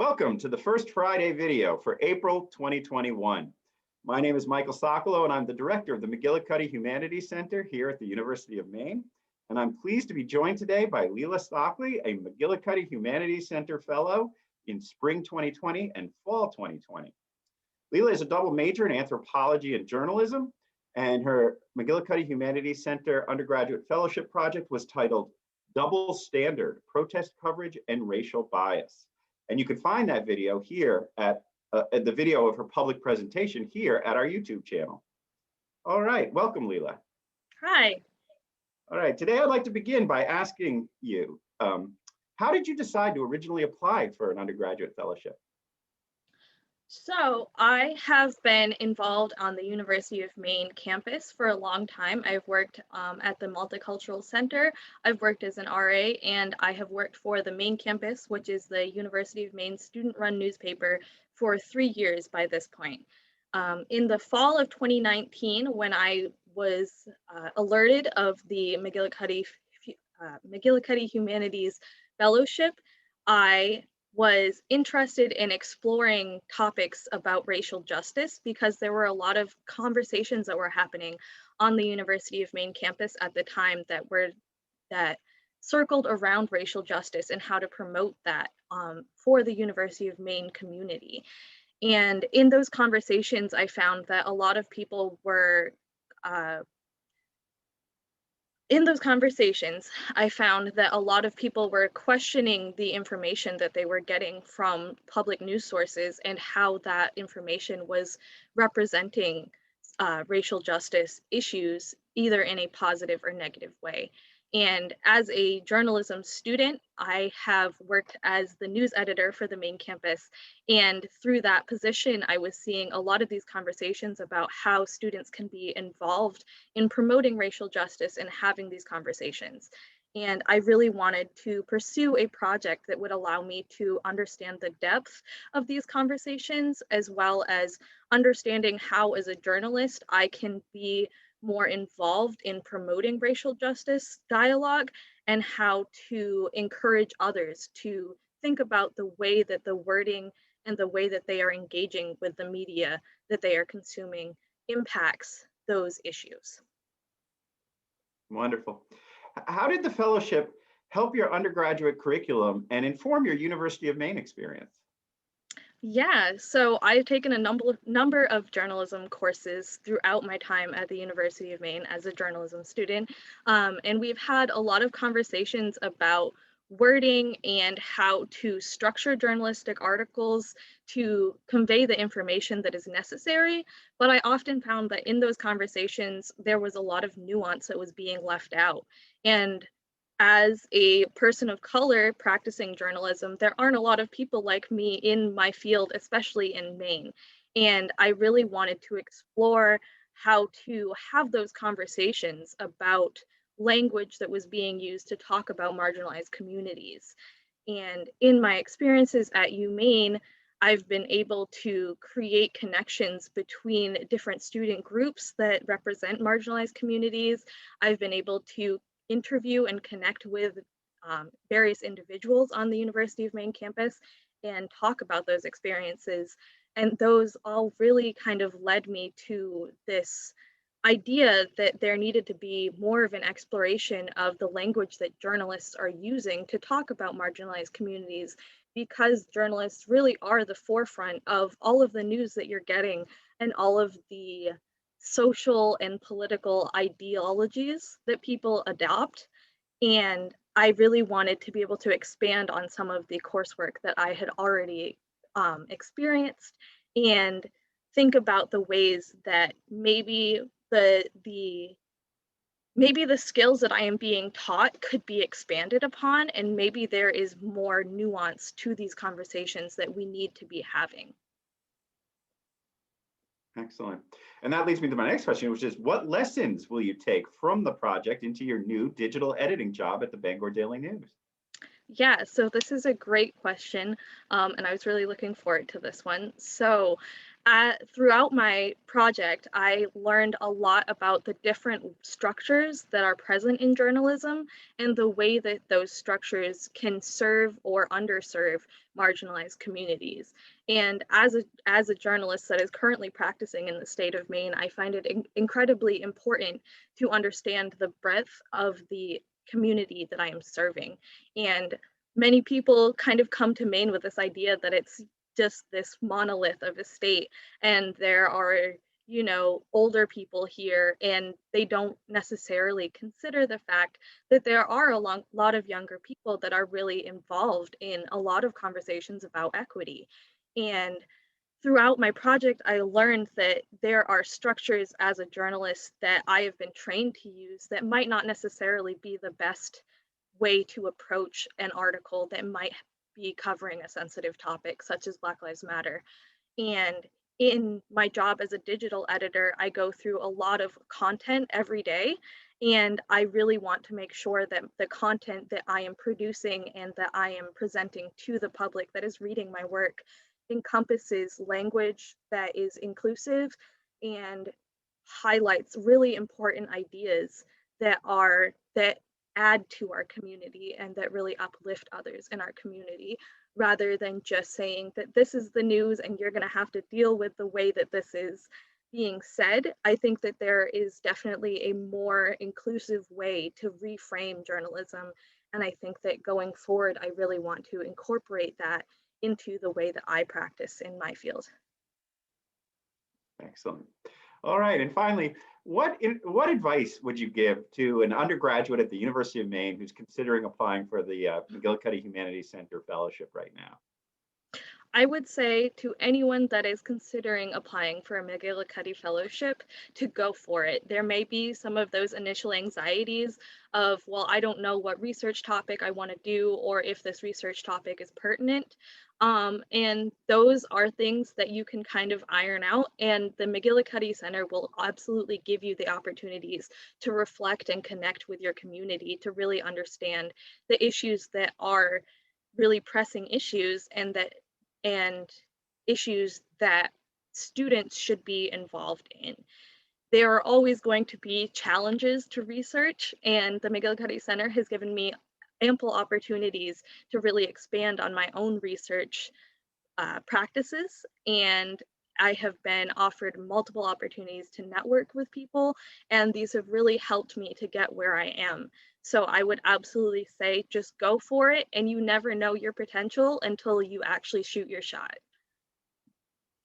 Welcome to the First Friday video for April 2021. My name is Michael Socolow, and I'm the director of the McGillicuddy Humanities Center here at the University of Maine. And I'm pleased to be joined today by Leela Stockley, a McGillicuddy Humanities Center Fellow in spring 2020 and fall 2020. Leela is a double major in Anthropology and Journalism, and her McGillicuddy Humanities Center undergraduate fellowship project was titled Double Standard: Protest Coverage and Racial Bias. And you can find that video here at the video of her public presentation here at our YouTube channel. All right, welcome, Leela. Hi. All right, today I'd like to begin by asking you, how did you decide to originally apply for an undergraduate fellowship? So I have been involved on the University of Maine campus for a long time. I've worked at the Multicultural Center. I've worked as an RA, and I have worked for the Maine campus, which is the University of Maine student-run newspaper, for 3 years by this point. In the fall of 2019, when I was alerted of the McGillicuddy Humanities Fellowship, I was interested in exploring topics about racial justice because there were a lot of conversations that were happening on the University of Maine campus at the time that circled around racial justice and how to promote that for the University of Maine community. And in those conversations, I found that a lot of people were in those conversations, I found that a lot of people were questioning the information that they were getting from public news sources and how that information was representing racial justice issues, either in a positive or negative way. And as a journalism student, I have worked as the news editor for the Maine campus. And through that position, I was seeing a lot of these conversations about how students can be involved in promoting racial justice and having these conversations. And I really wanted to pursue a project that would allow me to understand the depth of these conversations, as well as understanding how, as a journalist, I can be more involved in promoting racial justice dialogue and how to encourage others to think about the way that the wording and the way that they are engaging with the media that they are consuming impacts those issues. Wonderful. How did the fellowship help your undergraduate curriculum and inform your University of Maine experience? Yeah, so I've taken a number of journalism courses throughout my time at the University of Maine as a journalism student, and we've had a lot of conversations about wording and how to structure journalistic articles to convey the information that is necessary. But I often found that in those conversations, there was a lot of nuance that was being left out. And as a person of color practicing journalism, there aren't a lot of people like me in my field, especially in Maine. And I really wanted to explore how to have those conversations about language that was being used to talk about marginalized communities. And in my experiences at UMaine, I've been able to create connections between different student groups that represent marginalized communities. I've been able to interview and connect with various individuals on the University of Maine campus and talk about those experiences. And those all really kind of led me to this idea that there needed to be more of an exploration of the language that journalists are using to talk about marginalized communities, because journalists really are the forefront of all of the news that you're getting and all of the social and political ideologies that people adopt. And I really wanted to be able to expand on some of the coursework that I had already experienced and think about the ways that maybe the skills that I am being taught could be expanded upon, and maybe there is more nuance to these conversations that we need to be having. Excellent. And that leads me to my next question, which is, what lessons will you take from the project into your new digital editing job at the Bangor Daily News? Yeah, so this is a great question, and I was really looking forward to this one. So Throughout my project, I learned a lot about the different structures that are present in journalism and the way that those structures can serve or underserve marginalized communities. And as a journalist that is currently practicing in the state of Maine, I find it incredibly important to understand the breadth of the community that I am serving. And many people kind of come to Maine with this idea that it's just this monolith of a state, and there are, you know, older people here, and they don't necessarily consider the fact that there are a lot of younger people that are really involved in a lot of conversations about equity. And throughout my project, I learned that there are structures as a journalist that I have been trained to use that might not necessarily be the best way to approach an article that might be covering a sensitive topic, such as Black Lives Matter. And in my job as a digital editor, I go through a lot of content every day. And I really want to make sure that the content that I am producing and that I am presenting to the public that is reading my work encompasses language that is inclusive and highlights really important ideas that add to our community and that really uplift others in our community, rather than just saying that this is the news and you're going to have to deal with the way that this is being said. I think that there is definitely a more inclusive way to reframe journalism. And I think that going forward, I really want to incorporate that into the way that I practice in my field. Excellent. All right, and finally, what advice would you give to an undergraduate at the University of Maine who's considering applying for the McGillicuddy Humanities Center Fellowship right now? I would say to anyone that is considering applying for a McGillicuddy Fellowship to go for it. There may be some of those initial anxieties of, well, I don't know what research topic I want to do or if this research topic is pertinent. And those are things that you can kind of iron out, and the McGillicuddy Center will absolutely give you the opportunities to reflect and connect with your community to really understand the issues that are really pressing issues and issues that students should be involved in. There are always going to be challenges to research, and the McGillicuddy Center has given me ample opportunities to really expand on my own research practices. And I have been offered multiple opportunities to network with people, and these have really helped me to get where I am. So I would absolutely say just go for it, and you never know your potential until you actually shoot your shot.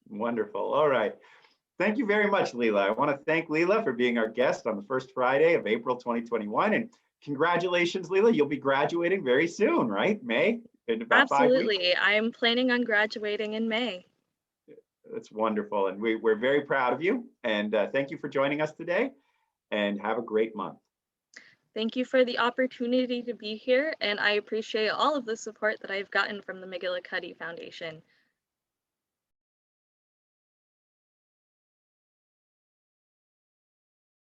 Wonderful. All right. Thank you very much, Leela. I want to thank Leela for being our guest on the first Friday of April 2021. And congratulations, Leela. You'll be graduating very soon, right? May? In about 5 weeks? Absolutely. I'm planning on graduating in May. That's wonderful. And we're very proud of you. And thank you for joining us today. And have a great month. Thank you for the opportunity to be here, and I appreciate all of the support that I've gotten from the McGillicuddy Foundation.